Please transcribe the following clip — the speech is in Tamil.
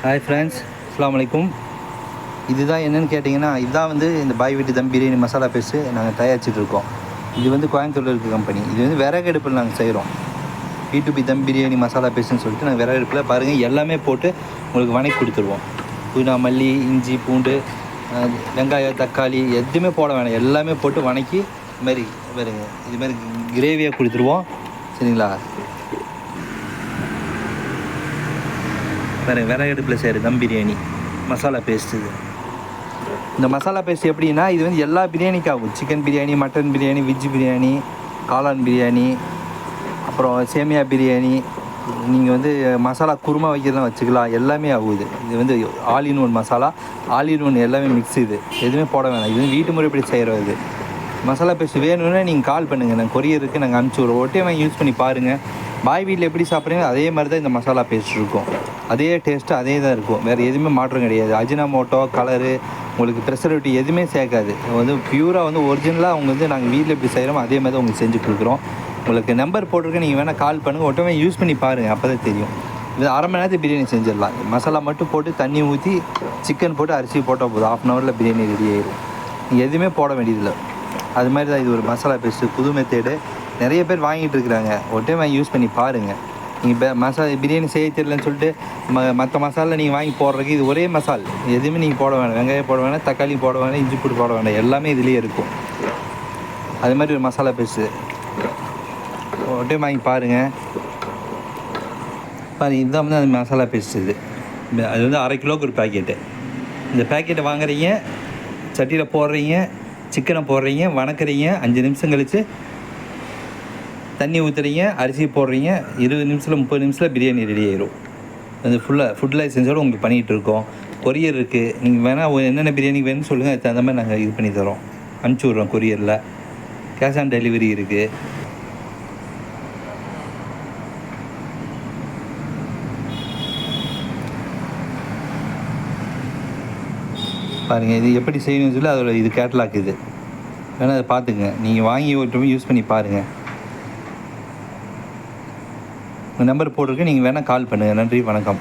ஹாய் ஃப்ரெண்ட்ஸ், அஸ்ஸலாமு அலைக்கும். இதுதான் என்னென்னு கேட்டிங்கன்னா, இதுதான் வந்து இந்த பாய் வீட்டு தம் பிரியாணி மசாலா பேஸ்ட்டு நாங்கள் தயாரிச்சிட்ருக்கோம். இது வந்து கோயம்புத்தூரில் இருக்க கம்பெனி. இது வந்து விறகு அடுப்பில் நாங்கள் செய்கிறோம். B2B தம் பிரியாணி மசாலா பேஸ்ட்டுன்னு சொல்லிட்டு நாங்கள் விறகு அடுப்பில் பாருங்கள் எல்லாமே போட்டு உங்களுக்கு வணக்கி கொடுத்துருவோம். புதினா, மல்லி, இஞ்சி, பூண்டு, வெங்காயம், தக்காளி எதுவுமே போட வேணாம். எல்லாமே போட்டு வணக்கி இதுமாரி பாருங்க, இதுமாரி கிரேவியாக கொடுத்துருவோம். சரிங்களா? வேறு விறகு அடுப்பில் செய்கிற தம் பிரியாணி மசாலா பேஸ்ட். இந்த மசாலா பேஸ்ட் எப்படின்னா, இது வந்து எல்லா பிரியாணிக்கும் ஆகும். Chicken biryani, mutton biryani, veg biryani, காளான் பிரியாணி, அப்புறம் சேமியா பிரியாணி, நீங்கள் வந்து மசாலா குருமா வைக்கிறதுலாம் வச்சுக்கலாம். எல்லாமே ஆகுது. இது வந்து all in one masala, all in one எல்லாமே மிக்ஸ். இது எதுவுமே போட வேணாம். இது வந்து வீட்டு முறைப்படி செய்கிறோம். இது மசாலா பேஸ்ட் வேணும்னா நீங்கள் கால் பண்ணுங்கள், நாங்கள் கொரியருக்கு நாங்கள் அனுப்பிச்சி விடுவோம். ஒட்டே வாங்கி யூஸ் பண்ணி பாருங்கள். பாய் வீட்டில் எப்படி சாப்பிட்றீங்க அதே மாதிரி தான் இந்த மசாலா பேஸ்ட் இருக்கும். அதே டேஸ்ட்டு அதே தான் இருக்கும். வேறு எதுவுமே மாற்றம் கிடையாது. அஜினாமோட்டோ, கலரு, உங்களுக்கு ப்ரெசர்வேட்டிவ் எதுவுமே சேர்க்காது. வந்து பியூராக வந்து ஒரிஜினலாக அவங்க வந்து நாங்கள் வீட்டில் எப்படி செய்கிறோமோ அதே மாதிரி தான் உங்களுக்கு செஞ்சு கொடுக்குறோம். உங்களுக்கு நம்பர் போட்டிருக்கேன், நீங்கள் வேணால் கால் பண்ணுங்கள். ஒட்டமே யூஸ் பண்ணி பாருங்கள், அப்போ தான் தெரியும். இது அரை மணி நேரத்துக்கு பிரியாணி செஞ்சிடலாம். மசாலா மட்டும் போட்டு தண்ணி ஊற்றி சிக்கன் போட்டு அரிசி போட்டால் போதும். 1/2 hour பிரியாணி ரெடி ஆயிடும். நீங்கள் எதுவுமே போட வேண்டியதில்லை. அது மாதிரி தான் இது ஒரு மசாலா பேஸ்ட்டு, புது மெத்தேடு. நிறைய பேர் வாங்கிட்டு இருக்கிறாங்க. ஒரு டைம் வாங்கி யூஸ் பண்ணி பாருங்கள். நீங்கள் இப்போ மசாலா பிரியாணி செய்ய தெரியலன்னு சொல்லிட்டு மற்ற மசாலா நீங்கள் வாங்கி போடுறதுக்கு இது ஒரே மசால். எதுவுமே நீங்கள் போட வேணாம். வெங்காயம் போட வேணாம், தக்காளி போட வேணாம், இஞ்சி பூண்டு போட வேணாம். எல்லாமே இதுலேயே இருக்கும். அது மாதிரி ஒரு மசாலா பேஸ்ட்டு ஒரு டைம் வாங்கி பாருங்கள். இதுதான் வந்து அந்த மசாலா பேஸ்ட். இது அது வந்து 1/2 கிலோவுக்கு ஒரு பேக்கெட்டு. இந்த பேக்கெட்டை வாங்குறீங்க, சட்டியில் போடுறீங்க, சிக்கனை போடுறீங்க, வணக்குறீங்க. 5 நிமிஷம் கழித்து தண்ணி ஊற்றுறீங்க, அரிசி போடுறீங்க. 20 நிமிஷத்தில் 30 நிமிஷத்தில் பிரியாணி ரெடி ஆயிடும். அது ஃபுல்லாக ஃபுட் லைசன்ஸோடு உங்களுக்கு பண்ணிகிட்டு இருக்கோம். கொரியர் இருக்குது. நீங்கள் வேணால் என்னென்ன பிரியாணி வேணும்னு சொல்லுங்கள், அதுக்கு தகுந்த மாதிரி நாங்கள் இது பண்ணி தரோம், அனுப்பிச்சி விட்றோம். கொரியரில் கேஷ் ஆன் டெலிவரி இருக்குது. பாருங்கள், இது எப்படி செய்யணும்னு சொல்லி அதோட இது கேட்லாக். இது வேணால் அதை பார்த்துங்க. நீங்கள் வாங்கி ஒரு யூஸ் பண்ணி பாருங்கள். நம்பர் போட்டிருக்கு, நீங்கள் வேணால் கால் பண்ணுங்கள். நன்றி, வணக்கம்.